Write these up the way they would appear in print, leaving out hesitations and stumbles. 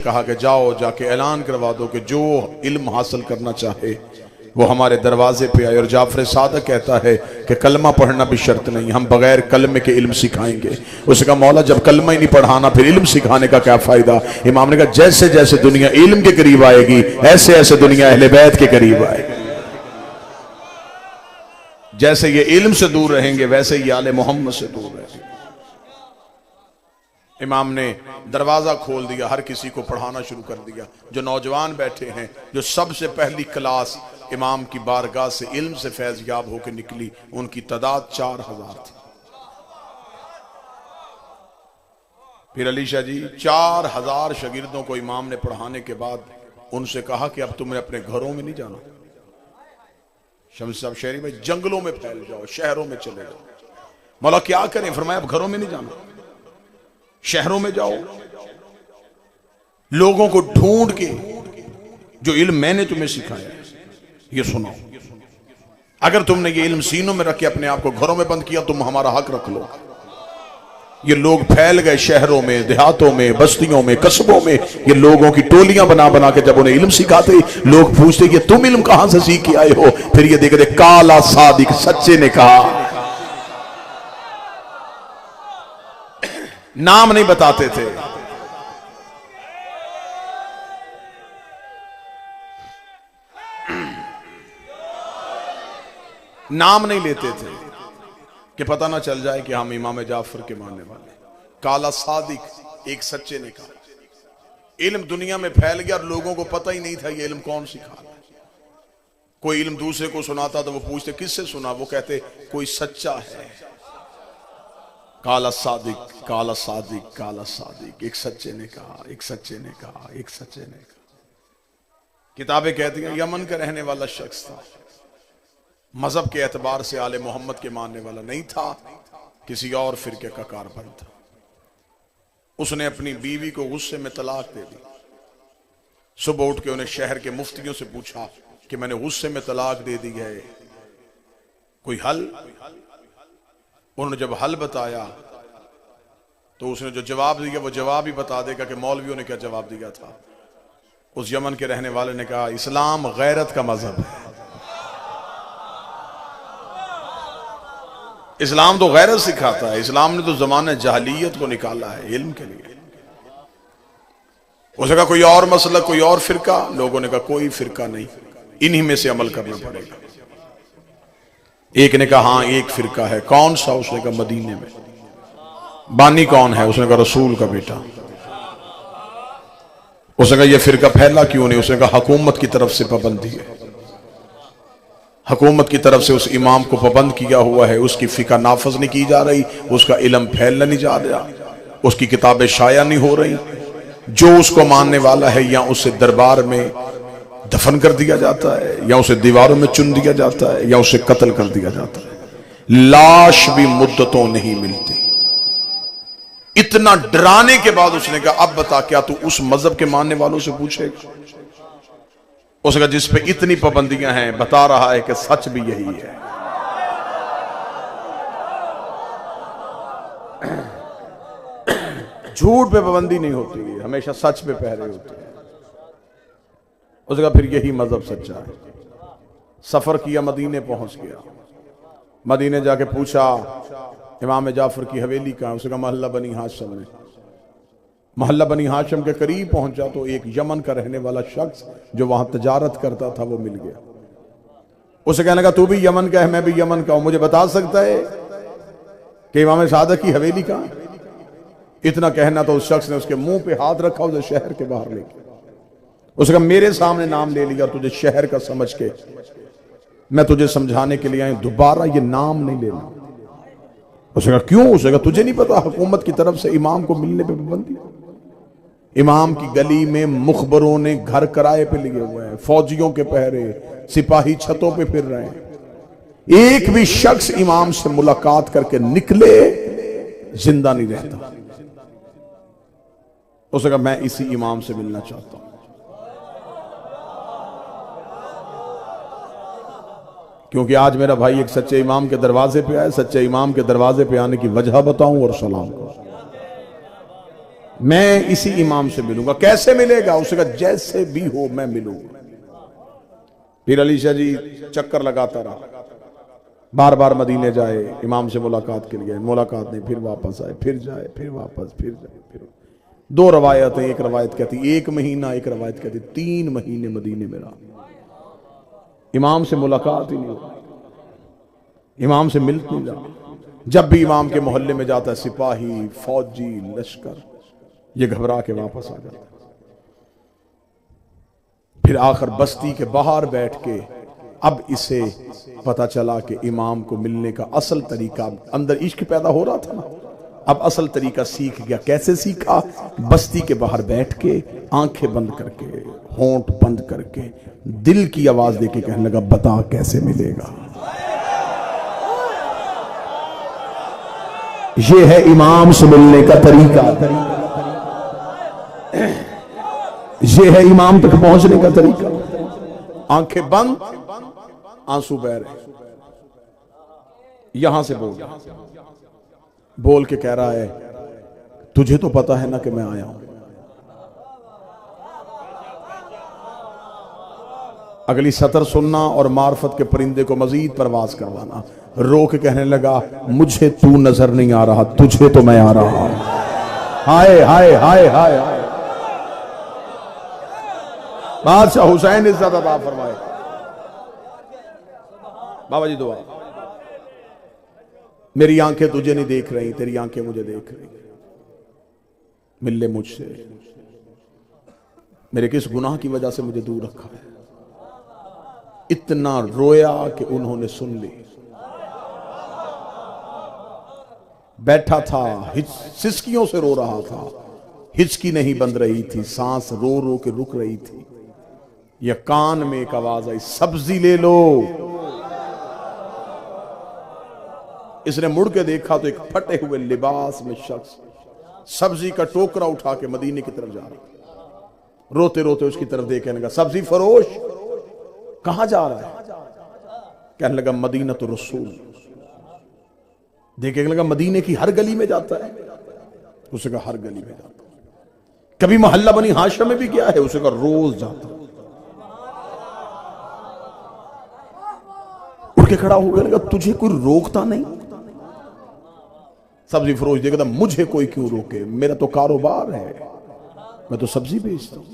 कहा कि जाओ जाके ऐलान करवा दो कि जो इल्म हासिल करना चाहे वो हमारे दरवाजे पे आए। और जाफर सादक कहता है कि कलमा पढ़ना भी शर्त नहीं, हम बगैर कलमे के इल्म सिखाएंगे। उसने कहा मौला जब कलमा ही नहीं पढ़ाना फिर इल्म सिखाने का क्या फायदा। इमाम ने कहा जैसे जैसे दुनिया इल्म के करीब आएगी ऐसे ऐसे दुनिया अहले बैत के करीब आएगी। जैसे ये इल्म से दूर रहेंगे वैसे ही आले मोहम्मद से दूर रहेंगे। इमाम ने दरवाजा खोल दिया, हर किसी को पढ़ाना शुरू कर दिया। जो नौजवान बैठे हैं, जो सबसे पहली क्लास इमाम की बारगाह से इल्म से फैज याब होकर निकली, उनकी तादाद 4000 थी। फिर अली शाह जी 4000 शागिर्दों को इमाम ने पढ़ाने के बाद उनसे कहा कि अब तुम्हें अपने घरों में नहीं जाना, शम्स साहब शहरी में जंगलों में फैल जाओ, शहरों में चले जाओ। मौला क्या करें? फरमाया अब घरों में नहीं जाना, शहरों में जाओ, लोगों को ढूंढ के जो इल्म मैंने तुम्हें सिखाया ये सुनाओ। अगर तुमने ये इल्म सीनों में रख के अपने आप को घरों में बंद किया तुम हमारा हक रख लो। ये लोग फैल गए शहरों में, देहातों में, बस्तियों में, कस्बों में। ये लोगों की टोलियां बना बना के जब उन्हें इल्म सिखाते लोग पूछते कि तुम इल्म कहां से सीख के आए हो। फिर ये देखते काला सादिक सच्चे ने कहा, नाम नहीं बताते थे। नाम नहीं लेते थे कि पता ना चल जाए कि हम इमाम जाफर के मानने वाले। काला सादिक एक सच्चे ने कहा। इल्म दुनिया में फैल गया और लोगों को पता ही नहीं था ये इल्म कौन सिखा रहा है। कोई इल्म दूसरे को सुनाता तो वो पूछते किससे सुना, वो कहते कोई सच्चा है। काला सादिक, काला सादिक, काला सादिक, एक सच्चे ने कहा, एक सच्चे ने कहा, एक सच्चे ने कहा। किताबें कहती हैं यमन का रहने वाला शख्स था, मजहब के एतबार से आले मोहम्मद के मानने वाला नहीं था, किसी और फिरके का कारबंद था। उसने अपनी बीवी को गुस्से में तलाक दे दी। सुबह उठ के उन्हें शहर के मुफ्तियों से पूछा कि मैंने गुस्से में तलाक दे दी है, कोई हल? उन्होंने जब हल बताया तो उसने जो जवाब दिया वो जवाब ही बता देगा कि मौलवियों ने क्या जवाब दिया था। उस यमन के रहने वाले ने कहा इस्लाम गैरत का मजहब है। इस्लाम तो गैरत सिखाता है। इस्लाम ने तो जमाने जहलियत को निकाला है इल्म के लिए। उसने कहा कोई और मसलक, कोई और फिरका? लोगों ने कहा कोई फिरका नहीं, इन्हीं में से अमल करना पड़ेगा। एक ने कहा हाँ एक फिरका है। कौन सा? उसने कहा मदीने में। बानी कौन है? उसने कहा रसूल का बेटा। उसने कहा यह फिरका फैला क्यों नहीं? उसने कहा हुकूमत की तरफ से पाबंदी है, हुकूमत की तरफ से उस इमाम को पाबंद किया हुआ है, उसकी फिका नाफज नहीं की जा रही, उसका इल्म फैलना नहीं जा रहा, उसकी किताबें शाया नहीं हो रही। जो उसको मानने वाला है या उसे दरबार में दफन कर दिया जाता है, या उसे दीवारों में चुन दिया जाता है, या उसे कत्ल कर दिया जाता है। लाश भी मुद्दतों नहीं मिलती। इतना डराने के बाद उसने कहा अब बता क्या तू उस मजहब के मानने वालों से पूछेगा? उसने कहा जिस पे इतनी पाबंदियां हैं, बता रहा है कि सच भी यही है। झूठ पे पाबंदी नहीं होती है, हमेशा सच पे पहरे होते हैं। उसने कहा फिर यही मजहब सच्चा है। सफर किया, मदीने पहुंच गया। मदीने जाके पूछा इमाम जाफर की हवेली कहां? उसने कहा मोहल्ला बनी हाशिम में। मोहल्ला बनी हाशिम के करीब पहुंचा तो एक यमन का रहने वाला शख्स जो वहां तजारत करता था वो मिल गया। उसे कहने लगा तू भी यमन का है, मैं भी यमन का हूं, मुझे बता सकता है कि इमाम सादक की हवेली कहां? इतना कहना तो उस शख्स ने उसके मुंह पे हाथ रखा, उसे शहर के बाहर लेके। उसने कहा मेरे सामने नाम ले लिया, तुझे शहर का समझ के मैं तुझे समझाने के लिए आया, दोबारा ये नाम नहीं लेना। उसने कहा क्यों? उसने कहा तुझे नहीं पता हुकूमत की तरफ से इमाम को मिलने पे पाबंदी। इमाम की गली में मुखबरों ने घर किराए पे लिए हुए हैं, फौजियों के पहरे, सिपाही छतों पे फिर रहे हैं। एक भी शख्स इमाम से मुलाकात करके निकले जिंदा नहीं रहता। उसने कहा मैं इसी इमाम से मिलना चाहता हूं। क्योंकि आज मेरा भाई एक सच्चे इमाम के दरवाजे पे आए, सच्चे इमाम के दरवाजे पे आने की वजह बताऊं और सलाम करूं। मैं इसी इमाम से मिलूंगा। कैसे मिलेगा? उसने कहा जैसे भी हो मैं मिलूंगा। फिर अली शाह जी चक्कर लगाता रहा, बार बार मदीने जाए, इमाम से मुलाकात के लिए, मुलाकात नहीं, फिर वापस आए, फिर जाए, फिर वापस, फिर जाए, फिर। दो रवायतें, एक रवायत कहती 1 महीना, एक रवायत कहती 3 महीने मदीने में रहा। इमाम से मुलाकात ही नहीं हुई, इमाम से मिल नहीं रहा। जब भी इमाम के मोहल्ले में जाता है, सिपाही, फौजी, लश्कर ये घबरा के वापस आ जाता है। फिर आखिर बस्ती के बाहर बैठ के अब इसे पता चला कि इमाम को मिलने का असल तरीका, अंदर इश्क पैदा हो रहा था ना, अब असल तरीका सीख गया। कैसे सीखा? बस्ती के बाहर बैठ के, आंखें बंद करके, होंठ बंद करके, दिल की आवाज देके कहने लगा, बता कैसे मिलेगा। ये है इमाम से मिलने का तरीका, ये है इमाम तक पहुंचने का तरीका। आंखें बंद, आंसू बह रहे, यहां से बोल के कह रहा है, तुझे तो पता है ना कि मैं आया हूं। अगली सतर सुनना और मार्फत के परिंदे को मजीद परवाज करवाना। रो के कहने लगा, मुझे तू नजर नहीं आ रहा, तुझे तो मैं आ रहा हूं। हाय हाय हाय हाय हाय। बादशाह हुसैन इज्जत अता फरमाए। बाबा जी दुआ। मेरी आंखें तुझे नहीं देख रही, तेरी आंखें मुझे देख रही। मिल ले मुझसे, मेरे किस गुनाह की वजह से मुझे दूर रखा है। इतना रोया कि उन्होंने सुन ली। बैठा था, सिसकियों से रो रहा था, हिचकी नहीं बंद रही थी, सांस रो रो के रुक रही थी। या कान में एक आवाज आई, सब्जी ले लो। इसने मुड़ के देखा तो एक फटे हुए लिबास में शख्स सब्जी का टोकरा उठा के मदीने की तरफ जा रहा। रोते रोते उसकी तरफ देखने लगा, सब्जी फरोश कहां जा रहा है? कहने लगा, मदीना तो रसूल। देखने लगा, मदीने की हर गली में जाता है। उसे कहा, हर गली में जाता। कभी मोहल्ला बनी हाशम में भी गया है? उसे कहा, रोज जाता। उठ के खड़ा हो गया, लगा तुझे कोई रोकता नहीं? सब्जी फरोश देखा, मुझे कोई क्यों रोके, मेरा तो कारोबार है, मैं तो सब्जी बेचता हूं।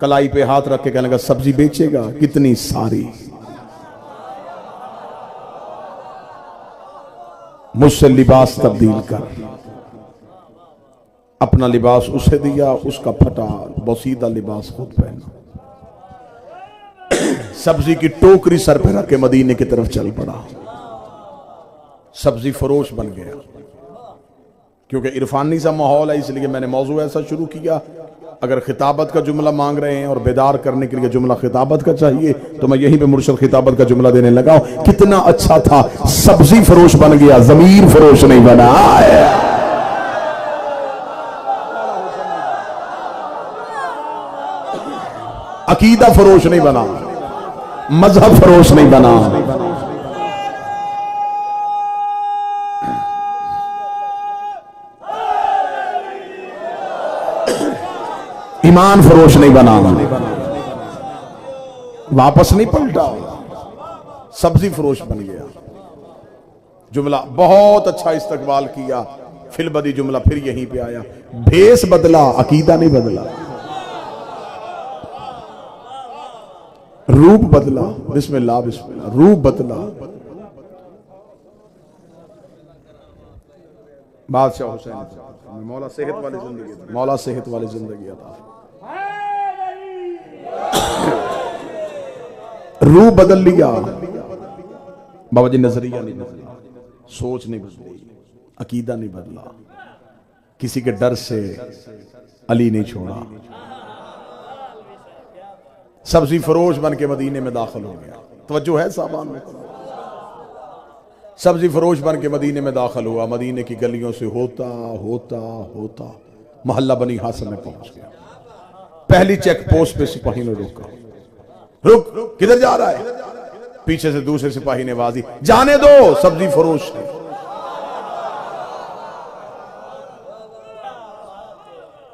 कलाई पे हाथ रख के कहने लगा, सब्जी बेचेगा? कितनी सारी। मुझसे लिबास तब्दील कर। अपना लिबास उसे दिया, उसका फटा बसीदा लिबास खुद पहना। सब्जी की टोकरी सर पे रख के मदीने की तरफ चल पड़ा। सब्जी फरोश बन गया। क्योंकि इरफानी सा माहौल है, इसलिए मैंने मौजू ऐसा शुरू किया। अगर खिताबत का जुमला मांग रहे हैं और बेदार करने के लिए जुमला खिताबत का चाहिए, तो मैं यहीं पे मुर्शद खिताबत का जुमला देने लगा। कितना अच्छा था, सब्जी फरोश बन गया, जमीर फरोश नहीं बना। अकीदा फरोश नहीं बना, मजहब फरोश नहीं बना। ईमान फरोश नहीं बना, वापस नहीं पलटा, सब्जी फरोश बन गया। जुमला बहुत अच्छा इस्तकबाल किया। फिलबदी जुमला फिर यहीं पे आया। भेस बदला, अकीदा नहीं बदला। रूप बदला, बिस्मिल्लाह बिस्मिल्लाह, रूप बदला। बादशाह हुसैन, मौला सेहत वाली जिंदगी, मौला सेहत वाली जिंदगी अता। रूह बदल लिया। बाबा जी नजरिया नहीं बदला, सोच नहीं बदली, अकीदा नहीं बदला। किसी के डर से अली नहीं छोड़ा। सब्जी फरोश बन के मदीने में दाखिल हो गया। तवज्जो है सामान में? सब्जी फरोश बन के मदीने में दाखिल हुआ। मदीने की गलियों से होता होता होता मोहल्ला बनी हासन में पहुंच गया। पहली चेक पोस्ट पे सिपाही ने रोका। रुक, किधर जा रहा है? पीछे से दूसरे सिपाही ने आवाज दी, जाने दो, सब्जी फरोश है।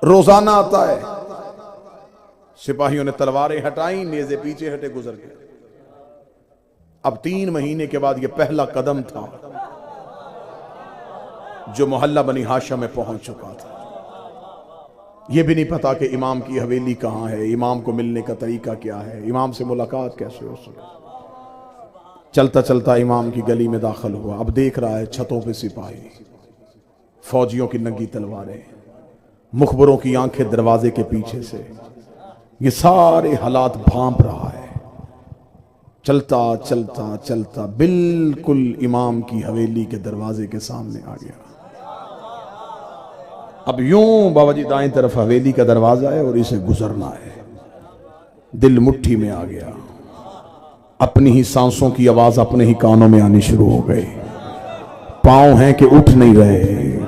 रोजाना आता है। सिपाहियों ने तलवारें हटाई, नेज़े पीछे हटे, गुजर गए। अब 3 महीने के बाद यह पहला कदम था जो मोहल्ला बनी हाशिम में पहुंच चुका था। यह भी नहीं पता कि इमाम की हवेली कहां है, इमाम को मिलने का तरीका क्या है, इमाम से मुलाकात कैसे हो सके। चलता चलता इमाम की गली में दाखिल हुआ। अब देख रहा है छतों पे सिपाही, फौजियों की नंगी तलवारें, मुखबरों की आंखें दरवाजे के पीछे से, ये सारे हालात भांप रहा है। चलता चलता चलता बिल्कुल इमाम की हवेली के दरवाजे के सामने आ गया। अब यूं बाबाजी दाएं तरफ हवेली का दरवाजा है और इसे गुजरना है। दिल मुट्ठी में आ गया। अपनी ही सांसों की आवाज अपने ही कानों में आनी शुरू हो गई। पांव हैं कि उठ नहीं रहे,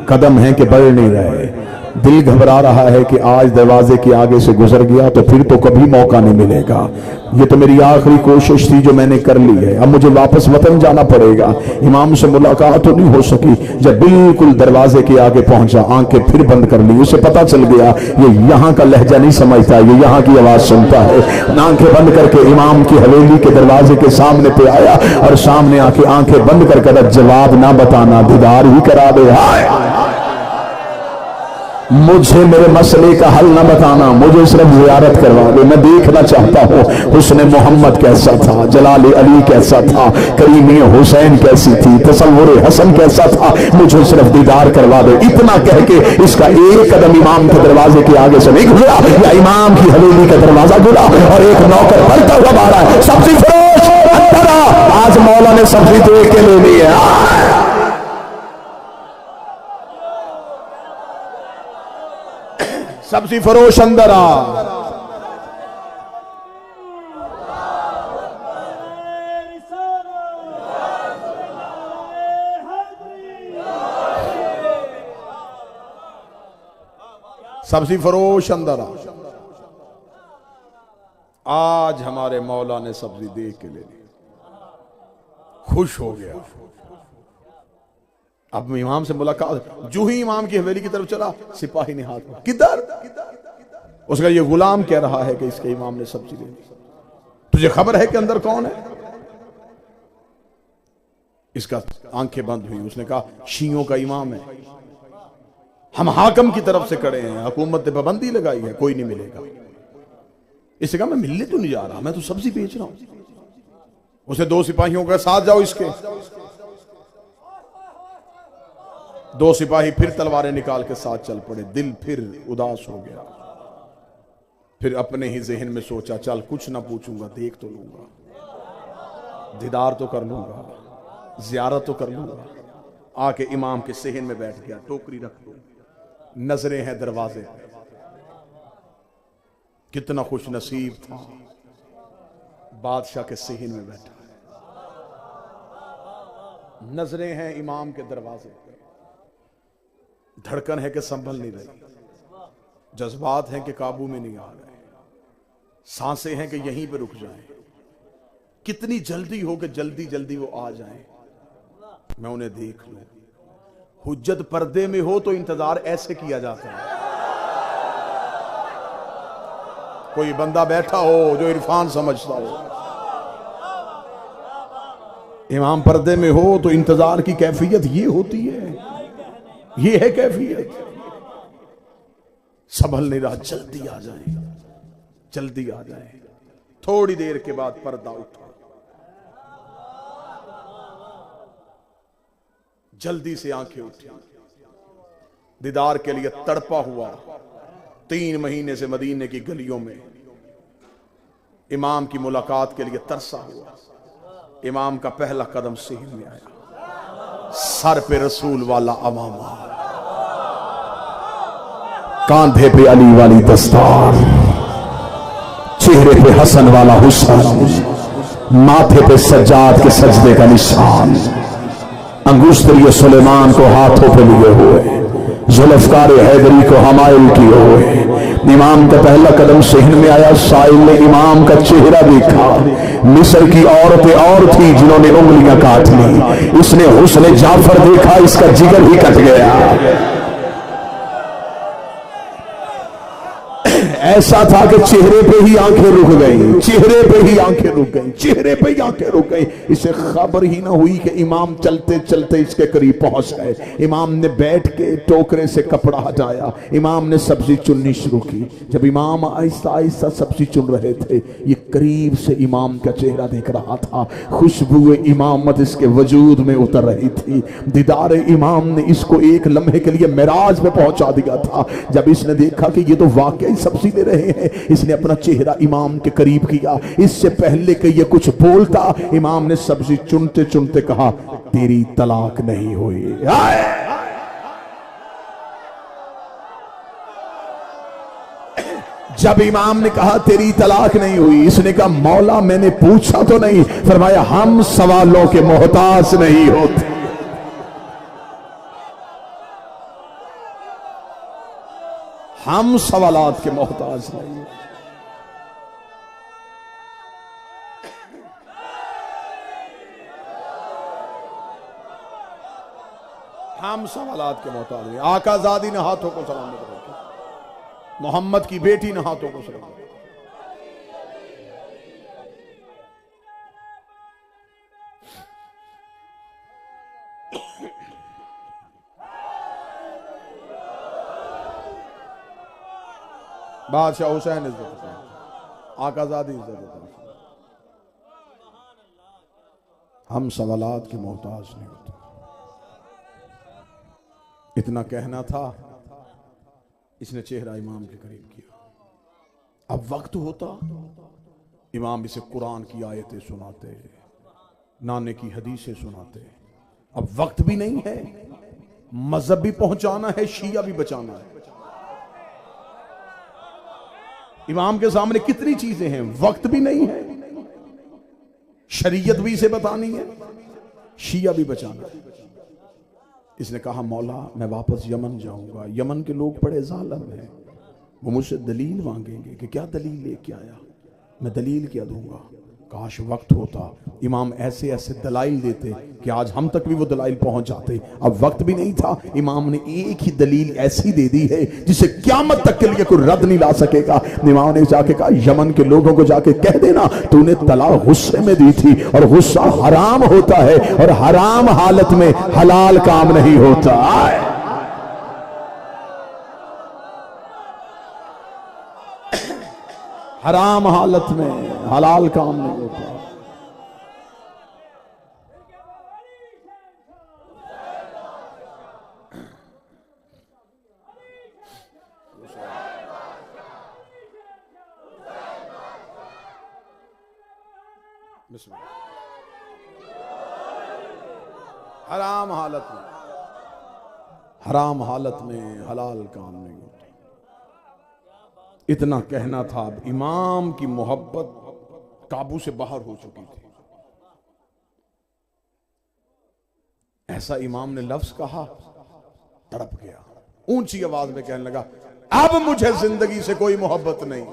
कदम हैं कि बढ़ नहीं रहे। दिल घबरा रहा है कि आज दरवाजे के आगे से गुजर गया तो फिर तो कभी मौका नहीं मिलेगा। ये तो मेरी आखिरी कोशिश थी जो मैंने कर ली है, अब मुझे वापस वतन जाना पड़ेगा। इमाम से मुलाकात तो नहीं हो सकी। जब बिल्कुल दरवाजे के आगे पहुंचा, आंखें फिर बंद कर ली। उसे पता चल गया ये यहाँ का लहजा नहीं समझता, ये यहाँ की आवाज सुनता है। आंखें बंद करके इमाम की हवेली के दरवाजे के सामने पे आया और सामने आके आंखें बंद करके जवाब ना बताना, दीदार ही करा दे। मुझे मेरे मसले का हल न बताना, मुझे सिर्फ जियारत करवा दे। मैं देखना चाहता हूँ हुस्न मोहम्मद कैसा था, जलाल अली कैसा था, करीमी हुसैन कैसी थी, तसव्वुर हसन कैसा था, मुझे सिर्फ दीदार करवा दे। इतना कह के इसका एक कदम इमाम के दरवाजे के आगे से नहीं गुजरा, या इमाम की हवेली का दरवाजा गुजरा और एक नौकर बढ़ता हुआ बाहर आया, सब्जी फरोश अंदर आ। आज मौला ने सब्जी देख के ले ली है। सब्जी फरोश अंदर आ। सब्जी फरोश अंदर आ। आज हमारे मौला ने सब्जी देख के ले ली, खुश हो गया। अब इमाम से मुलाकात, जो ही इमाम की हवेली की तरफ चला, सिपाही ने हाथ में, किधर? उसका ये गुलाम कह रहा है कि इसके इमाम ने सब्जी दे दी। तुझे खबर है कि अंदर कौन है? इसका आंखें बंद हुई। उसने कहा शियों का इमाम है, हम हाकम की तरफ से खड़े हैं, हुकूमत ने पाबंदी लगाई है, कोई नहीं मिलेगा। इसने कहा मैं मिलने तो नहीं जा रहा, मैं तो सब्जी बेच रहा हूं। उसे 2 सिपाहियों के साथ जाओ इसके। 2 सिपाही फिर तलवारें निकाल के साथ चल पड़े। दिल फिर उदास हो गया। फिर अपने ही जहन में सोचा चल कुछ ना पूछूंगा, देख तो लूंगा, दीदार तो कर लूंगा, जियारत तो कर लूंगा। आके इमाम के सहन में बैठ गया, टोकरी रख दो, नजरें हैं दरवाजे पे। कितना खुश नसीब था, बादशाह के सहन में बैठा है, नजरें हैं इमाम के दरवाजे पे। धड़कन है कि संभल नहीं रही, जज्बात हैं कि काबू में नहीं आ रहे, सांसें हैं कि यहीं पे रुक जाएं। कितनी जल्दी हो कि जल्दी जल्दी वो आ जाएं, मैं उन्हें देख लूं। हुज्जत पर्दे में हो तो इंतजार ऐसे किया जाता है। कोई बंदा बैठा हो जो इरफान समझता हो, इमाम पर्दे में हो तो इंतजार की कैफियत ये होती है, ये है कैफियत। संभल नहीं रहा, जल्दी आ जाए, जल्दी आ जाए। थोड़ी देर के बाद पर्दा उठा, जल्दी से आंखें उठी, दीदार के लिए तड़पा हुआ 3 महीने से मदीने की गलियों में इमाम की मुलाकात के लिए तरसा हुआ। इमाम का पहला कदम सहन में आया, सर पे रसूल वाला अमामा, कांधे पे अली वाली दस्तार, चेहरे पे हसन वाला हुस्न, माथे पे सज्जाद के सजदे का निशान, अंगुश्तरी सुलेमान को हाथों पे लिए हुए, जुल्फकार हैदरी को हमायल किए हुए। इमाम का पहला कदम सहन में आया। साइल ने इमाम का चेहरा देखा। मिस्र की औरतें और थी जिन्होंने उंगलियां काट ली। इसने हुस्न जाफर देखा, इसका जिगर ही कट गया। ऐसा था कि चेहरे पे ही आंखें रुक गई, चेहरे पे ही आंखें रुक गई, चेहरे पे ही आंखें रुक गई। इसे खबर ही ना हुई कि इमाम चलते चलते इसके करीब पहुंच गए। इमाम ने बैठ के टोकरे से कपड़ा हटाया, इमाम ने सब्जी चुननी शुरू की। जब इमाम आहिस्ता आहिस्ता सब्जी चुन रहे थे, ये करीब से इमाम का चेहरा देख रहा था। खुशबू इमामत इसके वजूद में उतर रही थी। दीदार इमाम ने इसको एक लम्हे के लिए मेराज में पहुंचा दिया था। जब इसने देखा कि ये तो वाकई सब्जी ले रहे हैं, इसने अपना चेहरा इमाम के करीब किया। इससे पहले कि ये कुछ बोलता, इमाम ने सब्जी चुनते चुनते कहा, तेरी तलाक नहीं हुई। जब इमाम ने कहा तेरी तलाक नहीं हुई, इसने कहा मौला मैंने पूछा तो नहीं। फरमाया हम सवालों के मोहताज नहीं होते। हम सवालात के मोहताज नहीं। हम सवालात के मोहताज नहीं। आकाजादी ने हाथों को सलामत रखा, मोहम्मद की बेटी ने हाथों को सलामत। बादशाह हुसैन इज्जत, आकाजादी इज्जत। हम सवालात के मोहताज नहीं होते। इतना कहना था, इसने चेहरा इमाम के करीब किया। अब वक्त होता, इमाम इसे कुरान की आयतें सुनाते, नाने की हदीसें सुनाते। अब वक्त भी नहीं है, मजहब भी पहुंचाना है, शिया भी बचाना है। इमाम के सामने कितनी चीजें हैं, वक्त भी नहीं है, शरीयत भी इसे बतानी है, शिया भी बचाना है। इसने कहा मौला मैं वापस यमन जाऊंगा। यमन के लोग बड़े जालिम हैं, वो मुझसे दलील मांगेंगे कि क्या दलील लेके आया। मैं दलील क्या दूंगा। काश वक्त होता, इमाम ऐसे ऐसे दलाइल देते कि आज हम तक भी वो दलाइल पहुंच जाते। अब वक्त भी नहीं था। इमाम ने एक ही दलील ऐसी दे दी है जिसे क़यामत तक के लिए कोई रद्द नहीं ला सकेगा। इमाम ने जाके कहा यमन के लोगों को जाके कह देना तूने तलाक गुस्से में दी थी, और गुस्सा हराम होता है, और हराम हालत में हलाल काम नहीं होता। हराम हालत में हलाल काम नहीं होता। हराम हालत में, हराम हालत में हलाल काम नहीं होता। इतना कहना था। अब इमाम की मोहब्बत काबू से बाहर हो चुकी थी। ऐसा इमाम ने लफ्ज कहा, तड़प गया, ऊंची आवाज में कहने लगा अब मुझे जिंदगी से कोई मोहब्बत नहीं।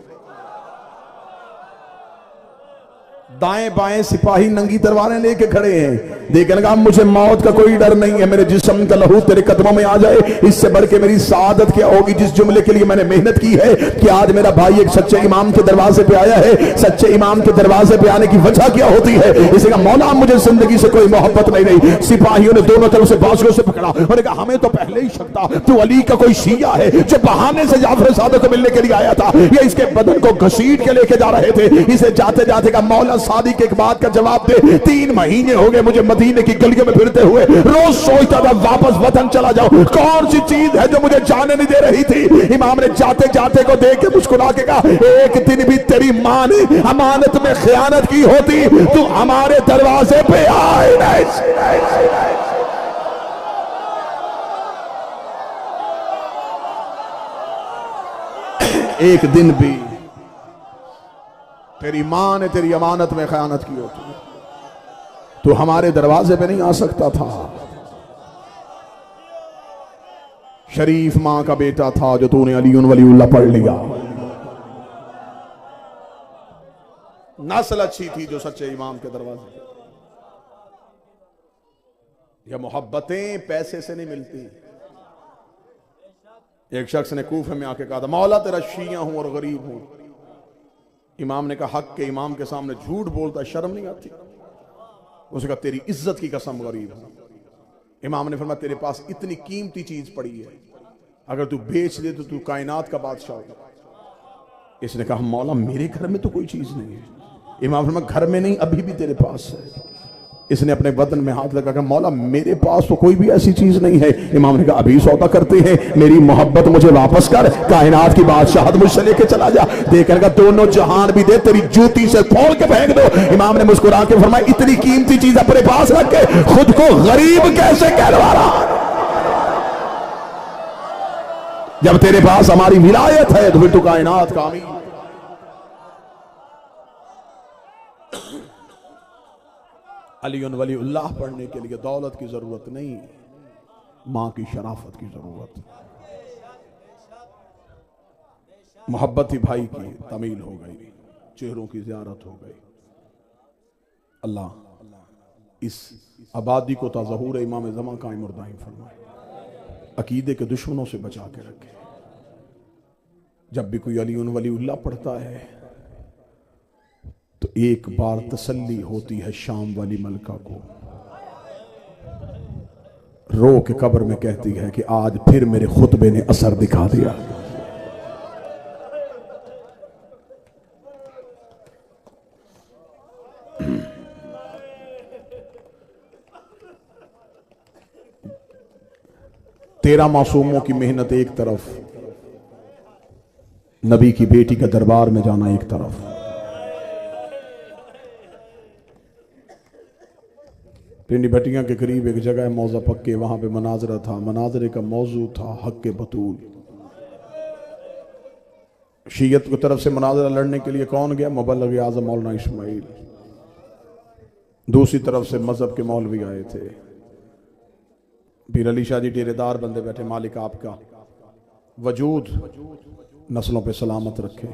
दाएं बाएं सिपाही नंगी तलवारें लेके खड़े हैं। देखने लगा मुझे मौत का कोई डर नहीं है, मेरे जिस्म का लहू तेरे कदमों में आ जाए, इससे बढ़ के मेरी सादत क्या होगी। जिस जुमले के लिए मैंने मेहनत की है कि आज मेरा भाई एक सच्चे इमाम के दरवाजे पे आया है, सच्चे इमाम के दरवाजे पे आने की वजह क्या होती है। इसी का मौला मुझे जिंदगी से कोई मोहब्बत नहीं रही। सिपाहियों ने दोनों तरफ से बाजुओं से पकड़ा और कहा हमें तो पहले ही शक था तू अली का कोई शिया है जो बहाने से जाफर सादिक को मिलने के लिए आया था। ये इसके बदन को घसीट के लेके जा रहे थे। इसे जाते जाते का मौला सादिक एक बात का जवाब दे, 3 महीने हो गए मुझे मदीने की गलियों में फिरते हुए, रोज सोचता था वापस वतन चला जाऊं, कौन सी चीज है जो मुझे जाने नहीं दे रही थी। इमाम ने जाते जाते को देख के मुस्कुरा के कहा एक दिन भी तेरी मां ने अमानत में खयानत की होती तू हमारे दरवाजे पे आए नहीं। एक दिन भी तेरी मां ने तेरी अमानत में खयानत की होती तो हमारे दरवाजे पे नहीं आ सकता था। शरीफ मां का बेटा था जो तूने अलीउन वलीउल्लाह पढ़ लिया। नस्ल अच्छी थी जो सच्चे इमाम के दरवाजे। ये मोहब्बतें पैसे से नहीं मिलती, एक शख्स ने कूफे में आके कहा था, मौला तेरा शिया हूं और गरीब हूं। इमाम ने कहा, हक के इमाम के सामने झूठ बोलता, शर्म नहीं आती? उसने कहा, तेरी इज्जत की कसम गरीब हूं। इमाम ने फरमाया, तेरे पास इतनी कीमती चीज पड़ी है, अगर तू बेच दे तो तू कायनात का बादशाह होगा। इसने कहा, मौला मेरे घर में तो कोई चीज नहीं है। इमाम फरमाया, घर में नहीं, अभी भी तेरे पास है। इसने अपने बदन में हाथ लगा, मौला मेरे पास तो कोई भी ऐसी चीज नहीं है। इमाम ने कहा, अभी सौदा करते हैं, मेरी मोहब्बत मुझे वापस कर, कायनात की बादशाहत मुझसे लेके चला जा। देखकर कहा, दोनों जहान भी दे, तेरी जूती से फोड़ के फेंक दो। इमाम ने मुस्कुरा के फरमाया, इतनी कीमती चीज अपने पास रख के खुद को गरीब कैसे कहलवा रहा? जब तेरे पास हमारी विलायत है तो फिर तू कायनात का अमीर। अली वलीउल्लाह पढ़ने के लिए दौलत की जरूरत नहीं, मां की शराफत की जरूरत। मोहब्बत ही भाई की तमील हो गई, चेहरों की ज़ियारत हो गई। अल्लाह इस आबादी को ताज़हूर इमाम ज़मा कायम और दायम फरमाए, अकीदे के दुश्मनों से बचा के रखे। जब भी कोई अली वलीउल्लाह पढ़ता है तो एक बार तसल्ली होती है शाम वाली मलका को, रो के कब्र में कहती है कि आज फिर मेरे खुतबे ने असर दिखा दिया। तेरह मासूमों की मेहनत एक तरफ, नबी की बेटी का दरबार में जाना एक तरफ। पिंडी भटिया के करीब एक जगह है मौजा पक्के, वहां पे मनाजरा था। मनाजरे का मौजू था हक के बतूल। शीयत की तरफ से मनाजरा लड़ने के लिए कौन गया? मुबल्लिग आज़म मौलाना इस्माइल। दूसरी तरफ से मजहब के मौलवी आए थे। पीर अली शाह जी डेरेदार बंदे बैठे, मालिक आपका वजूद नस्लों पे सलामत रखे।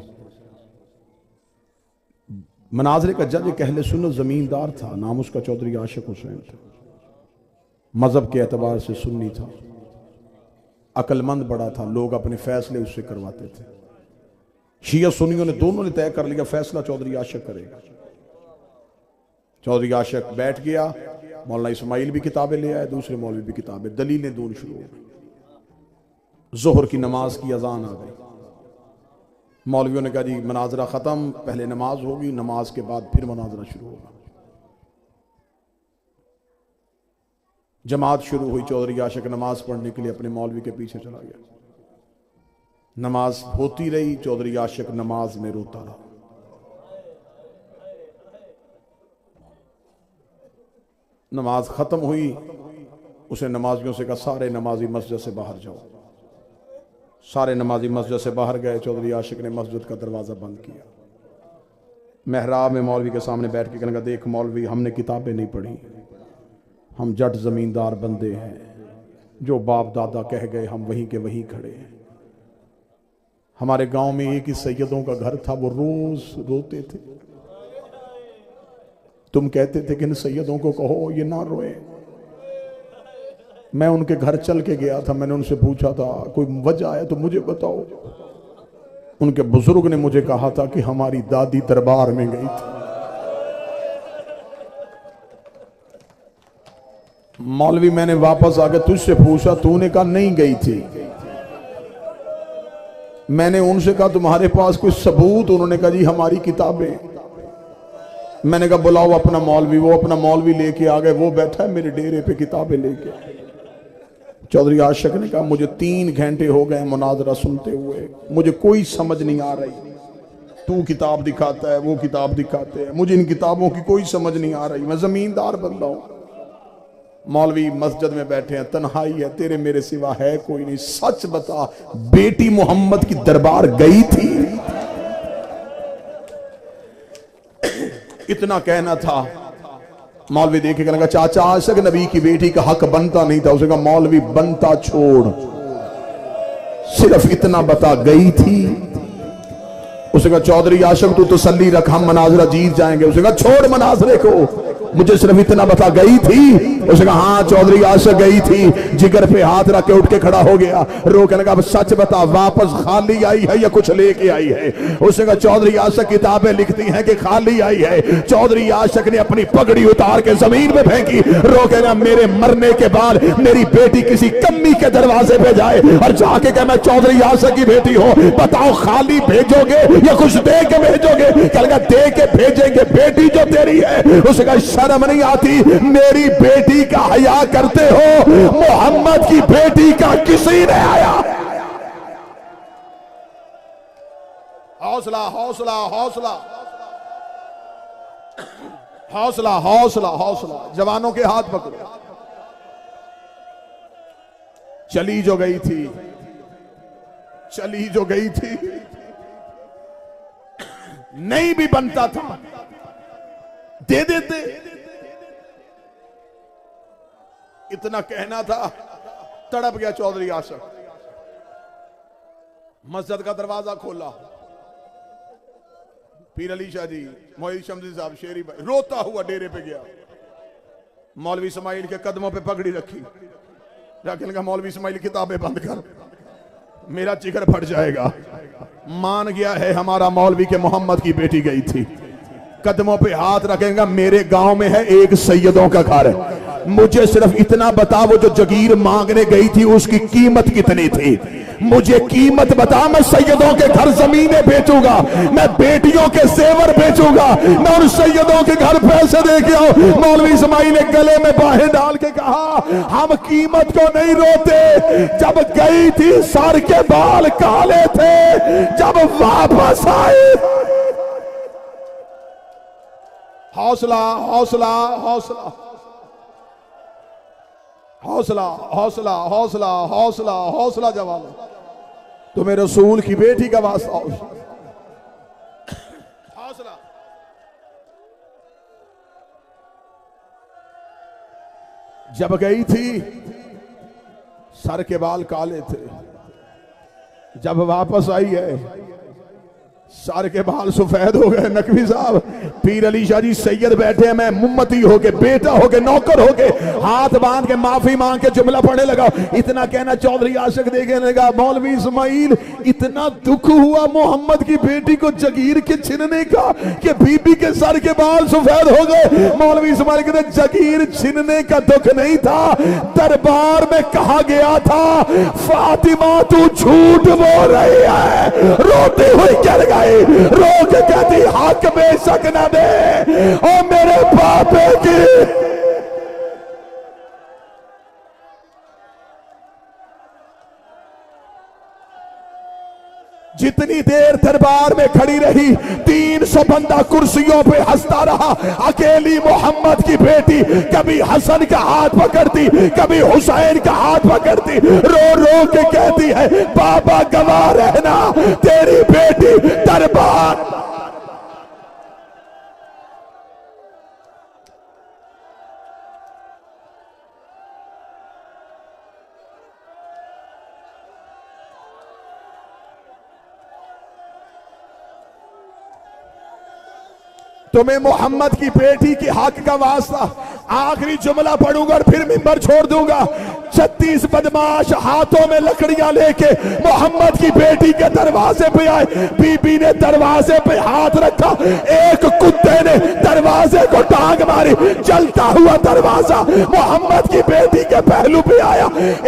मनाजरे का जज एक अहले सुन्नत जमींदार था, नाम उसका चौधरी आशिक हुसैन था। मजहब के एतबार से सुन्नी था, अक्लमंद बड़ा था, लोग अपने फैसले उससे करवाते थे। शिया सुन्नियों ने दोनों ने तय कर लिया फैसला चौधरी आशिक करेगा। चौधरी आशिक बैठ गया, मौलाना इस्माइल भी किताबें ले आए, दूसरे मौलवी भी किताबें, दलीलें दून शुरू हो गई। जोहर की नमाज की अजान आ गई। मौलवियों ने कहा, जी मनाजरा खत्म, पहले नमाज होगी, नमाज के बाद फिर मनाजरा शुरू होगा। जमात शुरू हुई। चौधरी आशिक नमाज पढ़ने के लिए अपने मौलवी के पीछे चला गया। नमाज होती रही, चौधरी आशिक नमाज में रोता रहा। नमाज खत्म हुई, उसे नमाजियों से कहा, सारे नमाजी मस्जिद से बाहर जाओ। सारे नमाजी मस्जिद से बाहर गए। चौधरी आशिक ने मस्जिद का दरवाज़ा बंद किया। मेहराब में मौलवी के सामने बैठ के कहने लगा, देख मौलवी, हमने किताबें नहीं पढ़ी, हम जट ज़मींदार बंदे हैं, जो बाप दादा कह गए हम वहीं के वहीं खड़े हैं। हमारे गांव में एक ही सैयदों का घर था, वो रोज रोते थे। तुम कहते थे कि इन सैयदों को कहो ये ना रोए। मैं उनके घर चल के गया था, मैंने उनसे पूछा था कोई वजह है तो मुझे बताओ। उनके बुजुर्ग ने मुझे कहा था कि हमारी दादी दरबार में गई थी। मौलवी, मैंने वापस आके तुझसे पूछा, तूने कहा नहीं गई थी। मैंने उनसे कहा तुम्हारे पास कोई सबूत? उन्होंने कहा जी हमारी किताबें। मैंने कहा बुलाओ अपना मौलवी। वो अपना मौलवी लेके आ गए, वो बैठा है मेरे डेरे पे किताबें लेके। चौधरी आशिक ने कहा, मुझे 3 घंटे हो गए मुनाजरा सुनते हुए, मुझे कोई समझ नहीं आ रही। तू किताब दिखाता है, वो किताब दिखाते हैं, मुझे इन किताबों की कोई समझ नहीं आ रही। मैं जमींदार बंदा हूं। मौलवी मस्जिद में बैठे हैं, तन्हाई है, तेरे मेरे सिवा है कोई नहीं। सच बता, बेटी मोहम्मद की दरबार गई थी? इतना कहना था। मौलवी देखे कहने लगा, चाचा आशिक नबी की बेटी का हक बनता नहीं था। उसने कहा, मौलवी बनता छोड़, सिर्फ इतना बता गई थी। उसने कहा, चौधरी आशिक तू तसल्ली रख, हम मनाजरा जीत जाएंगे। उसने कहा, छोड़ मनाजरे को, मुझे सिर्फ इतना बता, गई थी? उसने कहा हाँ चौधरी आशा गई थी। जिगर पे हाथ रख के उठ के खड़ा हो गया, रोकने लगा, सच बता वापस खाली आई है या कुछ लेके आई है? उसने कहा चौधरी आशा किताबें लिखती हैं कि खाली आई है। चौधरी आशक ने अपनी पगड़ी उतार के जमीन में फेंकी, रोके ना, मेरे मरने के बाद मेरी बेटी किसी कम्मी के दरवाजे पे जाए और जाके कहे मैं चौधरी आशक की बेटी हूं, बताओ खाली भेजोगे या कुछ दे के भेजोगे? कहेगा दे के भेजेंगे, बेटी जो तेरी है। उसका शर्म नहीं आती? मेरी बेटी का हया करते हो, मोहम्मद की बेटी का किसी ने आया? हौसला हौसला हौसला हौसला हौसला हौसला, जवानों के हाथ पकड़ो। चली जो गई थी, चली जो गई थी, नहीं भी बनता था दे देते। इतना कहना था, तड़प गया चौधरी आशक। मस्जिद का दरवाजा खोला, पीर अली शाह जी, मोहित शमसी साहब, शेरी भाई, रोता हुआ डेरे पे गया। मौलवी इस्माइल के कदमों पे पगड़ी रखी, जाके लगा मौलवी इस्माइल किताबें बंद कर, मेरा जिगर फट जाएगा। मान गया है हमारा मौलवी के मोहम्मद की बेटी गई थी। कदमों पे हाथ रखेगा, मेरे गांव में है एक सैयदों का घर है, मुझे सिर्फ इतना बता, वो जो जगीर मांगने गई थी उसकी कीमत कितनी थी? मुझे कीमत बता, मैं सैयदों के घर जमीनें बेचूंगा, मैं बेटियों के जेवर बेचूंगा, मैं उन सैयदों के घर पैसे दे के आऊं। मौलवी इस्माइल ने गले में बाहें डाल के कहा, हम कीमत को नहीं रोते। जब गई थी सर के बाल काले थे, जब वापस आए। हौसला हौसला हौसला हौसला हौसला हौसला हौसला हौसला जवान, तुम्हें रसूल की बेटी का वास्ता। हौसला। जब गई थी सर के बाल काले थे, जब वापस आई है सर के बाल सफेद हो गए। नकवी साहब, पीर अली शाह जी सैयद बैठे हैं, मैं मुम्मती होके, बेटा होके, नौकर होके, हाथ बांध के माफी मांग के जुमला पढ़ने लगा। इतना कहना चौधरी आशिक देखे लगा, मौलवी इस्माइल, इतना दुख हुआ मोहम्मद की बेटी को जगीर के छीनने का कि बीबी के सर के बाल सफेद हो गए। मौलवी इस्माइल कहते जगीर छीनने का दुख नहीं था, दरबार में कहा गया था फातिमा तू झूठ बोल रही है, रोती हुई गिर गई, रोक कहती हक बेशक न दे और मेरे बापे की। जितनी देर दरबार में खड़ी रही, 300 बंदा कुर्सियों पे हंसता रहा। अकेली मोहम्मद की बेटी कभी हसन का हाथ पकड़ती, कभी हुसैन का हाथ पकड़ती, रो रो के कहती है बाबा गवाह रहना, तेरी बेटी दरबार। तुम्हें मोहम्मद की बेटी की हक का वास्ता, आखिरी जुमला पढ़ूंगा और फिर मिंबर छोड़ दूंगा। 36 बदमाश हाथों में लकड़ियां लेके मोहम्मद की बेटी के दरवाजे पे आए। बीबी ने दरवाजे पे हाथ रखा, एक कुत्ते ने दरवाजे को टांग मारी, जलता हुआ दरवाजा मोहम्मद की बेटी के पहलू पे आया।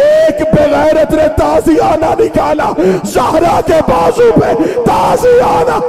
एक बेगैरत ने ताजियाना निकाला, ज़हरा के बाजू पे ताजियाना।